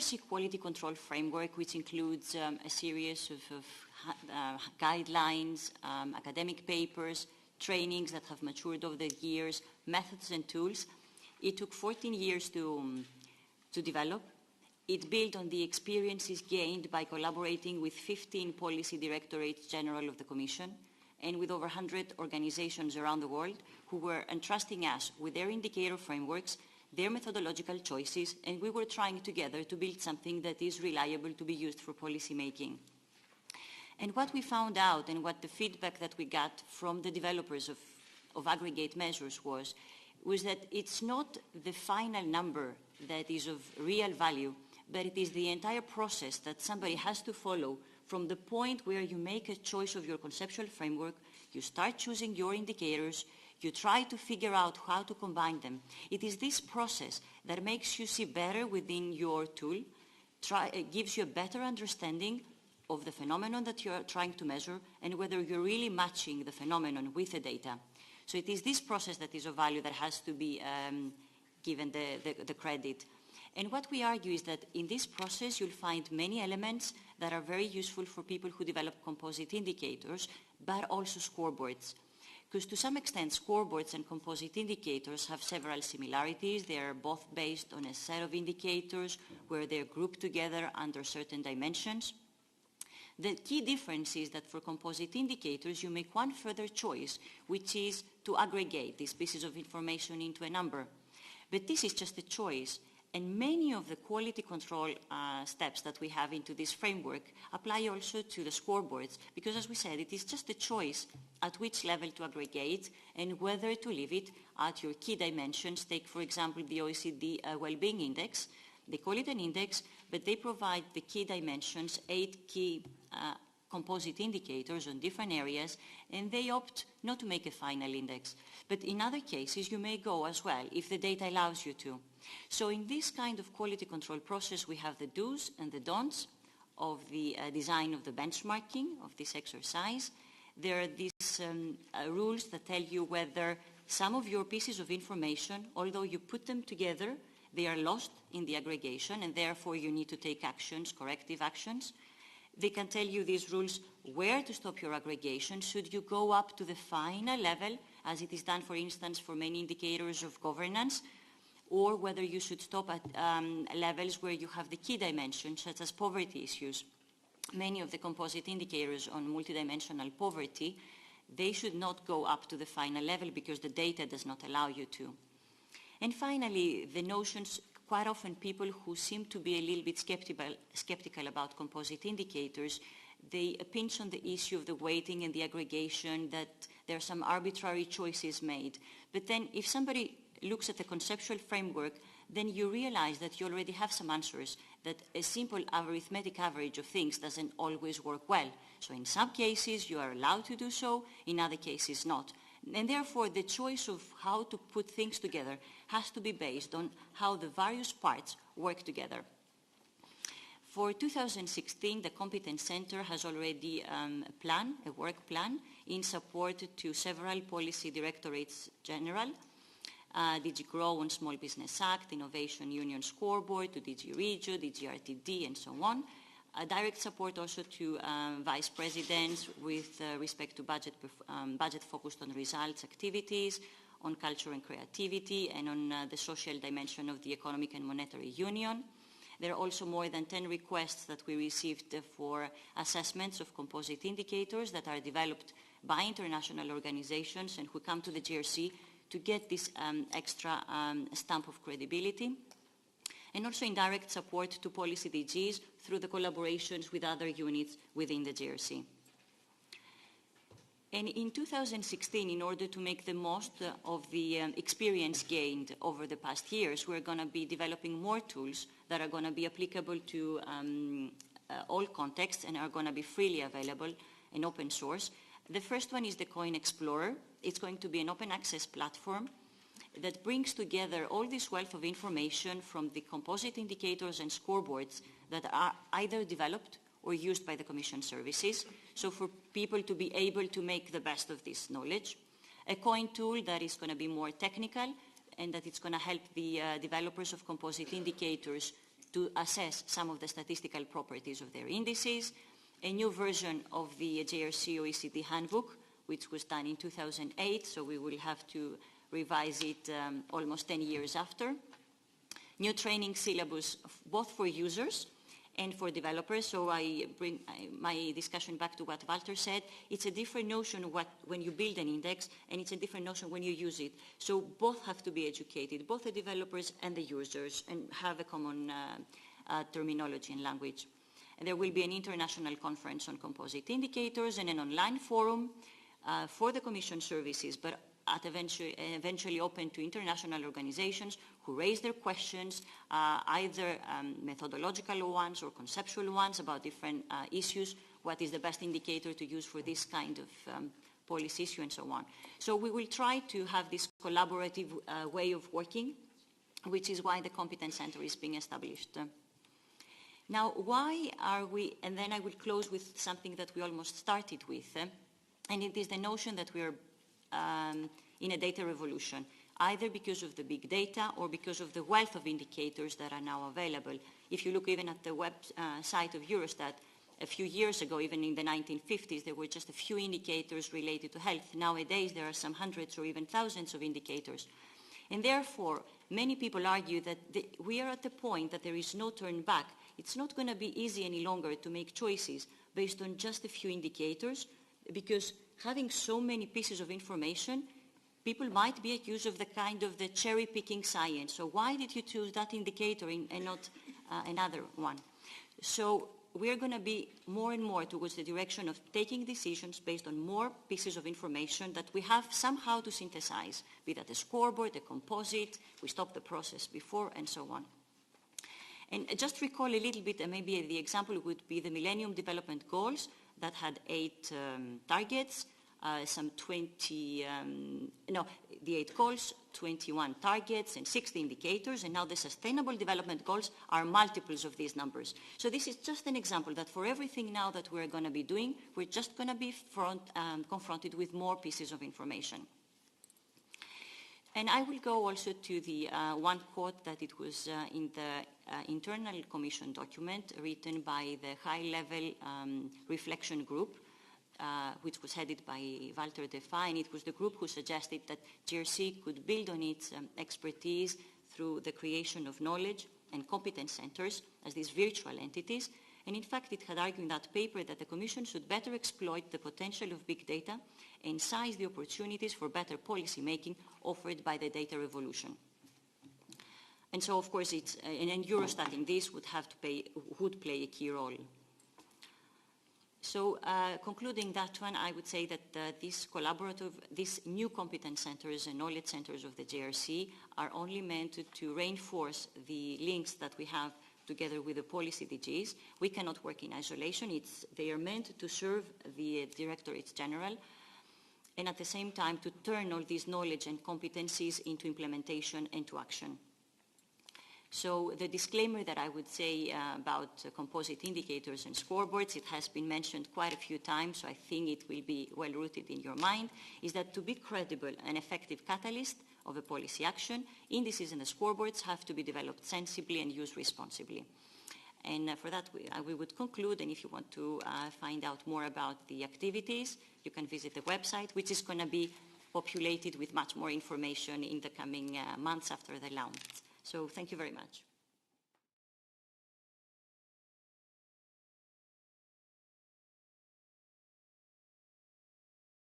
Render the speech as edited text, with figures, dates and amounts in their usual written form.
GRC quality control framework, which includes a series of guidelines, academic papers, trainings that have matured over the years, methods and tools. It took 14 years to develop. It built on the experiences gained by collaborating with 15 policy directorates general of the Commission and with over 100 organizations around the world who were entrusting us with their indicator frameworks, their methodological choices, and we were trying together to build something that is reliable to be used for policy making. And what we found out and what the feedback that we got from the developers of aggregate measures was that it's not the final number that is of real value, but it is the entire process that somebody has to follow from the point where you make a choice of your conceptual framework, you start choosing your indicators, you try to figure out how to combine them. It is this process that makes you see better within your tool, gives you a better understanding of the phenomenon that you're trying to measure and whether you're really matching the phenomenon with the data. So it is this process that is of value that has to be given the credit. And what we argue is that in this process you'll find many elements that are very useful for people who develop composite indicators, but also scoreboards. Because to some extent scoreboards and composite indicators have several similarities. They are both based on a set of indicators where they're grouped together under certain dimensions. The key difference is that for composite indicators you make one further choice, which is to aggregate these pieces of information into a number. But this is just a choice. And many of the quality control steps that we have into this framework apply also to the scoreboards, because as we said, it is just a choice at which level to aggregate and whether to leave it at your key dimensions. Take, for example, the OECD Wellbeing Index. They call it an index, but they provide the key dimensions, 8 key composite indicators on different areas, and they opt not to make a final index. But in other cases, you may go as well, if the data allows you to. So in this kind of quality control process, we have the do's and the don'ts of the design of the benchmarking of this exercise. There are these rules that tell you whether some of your pieces of information, although you put them together, they are lost in the aggregation, and therefore you need to take actions, corrective actions. They can tell you, these rules, where to stop your aggregation. Should you go up to the final level, as it is done, for instance, for many indicators of governance, or whether you should stop at levels where you have the key dimensions, such as poverty issues. Many of the composite indicators on multidimensional poverty, they should not go up to the final level because the data does not allow you to. And finally, the notions, quite often people who seem to be a little bit skeptical about composite indicators, they pinch on the issue of the weighting and the aggregation, that there are some arbitrary choices made. But then if somebody looks at the conceptual framework, then you realize that you already have some answers, that a simple arithmetic average of things doesn't always work well. So in some cases you are allowed to do so, in other cases not. And therefore the choice of how to put things together has to be based on how the various parts work together. For 2016, the Competence Centre has already a work plan in support to several policy directorates general, DG Grow on Small Business Act, Innovation Union Scoreboard, to DG Regio, DG RTD, and so on. Direct support also to vice presidents with respect to budget focused on results activities, on culture and creativity, and on the social dimension of the Economic and Monetary Union. There are also more than 10 requests that we received for assessments of composite indicators that are developed by international organizations and who come to the GRC to get this extra stamp of credibility. And also indirect support to policy DGs through the collaborations with other units within the GRC. And in 2016, in order to make the most of the experience gained over the past years, we're going to be developing more tools that are going to be applicable to all contexts and are going to be freely available and open source. The first one is the Coin Explorer. It's going to be an open access platform that brings together all this wealth of information from the composite indicators and scoreboards that are either developed or used by the Commission services, so for people to be able to make the best of this knowledge. A coin tool that is going to be more technical and that it's going to help the developers of composite indicators to assess some of the statistical properties of their indices, a new version of the JRC OECD handbook, which was done in 2008, so we will have to revise it almost 10 years after. New training syllabus, both for users and for developers. So I bring my discussion back to what Walter said. It's a different notion when you build an index, and it's a different notion when you use it. So both have to be educated, both the developers and the users, and have a common terminology and language. And there will be an international conference on composite indicators and an online forum for the Commission services, but eventually open to international organizations who raise their questions, either methodological ones or conceptual ones about different issues, what is the best indicator to use for this kind of policy issue, and so on. So we will try to have this collaborative way of working, which is why the Competence Centre is being established. Now, why are we, and then I will close with something that we almost started with, and it is the notion that we are in a data revolution, either because of the big data or because of the wealth of indicators that are now available. If you look even at the website of Eurostat, a few years ago, even in the 1950s, there were just a few indicators related to health. Nowadays, there are some hundreds or even thousands of indicators. And therefore, many people argue that we are at the point that there is no turn back. It's not going to be easy any longer to make choices based on just a few indicators, because having so many pieces of information, people might be accused of the kind of the cherry-picking science. So why did you choose that indicator and not another one? So we're going to be more and more towards the direction of taking decisions based on more pieces of information that we have somehow to synthesize, be that a scoreboard, a composite, we stopped the process before, and so on. And just recall a little bit, and maybe the example would be the Millennium Development Goals that had 8 targets, the 8 goals, 21 targets, and 60 indicators, and now the Sustainable Development Goals are multiples of these numbers. So this is just an example that for everything now that we're going to be doing, we're just going to be confronted with more pieces of information. And I will go also to the one quote that it was in the internal commission document written by the high-level reflection group, which was headed by Walter Defa, and it was the group who suggested that GRC could build on its expertise through the creation of knowledge and competence centers as these virtual entities. And in fact, it had argued in that paper that the Commission should better exploit the potential of big data and seize the opportunities for better policy making offered by the data revolution. And so, of course, and Eurostat in this would play a key role. So, concluding that one, I would say that these new competence centers and knowledge centers of the JRC are only meant to reinforce the links that we have together with the policy DGs. We cannot work in isolation. They are meant to serve the Directorates General, and at the same time to turn all these knowledge and competencies into implementation and to action. So the disclaimer that I would say about composite indicators and scoreboards, it has been mentioned quite a few times, so I think it will be well rooted in your mind, is that to be credible and effective catalyst of a policy action, indices and the scoreboards have to be developed sensibly and used responsibly. And for that, we would conclude, and if you want to find out more about the activities, you can visit the website, which is going to be populated with much more information in the coming months after the launch. So thank you very much.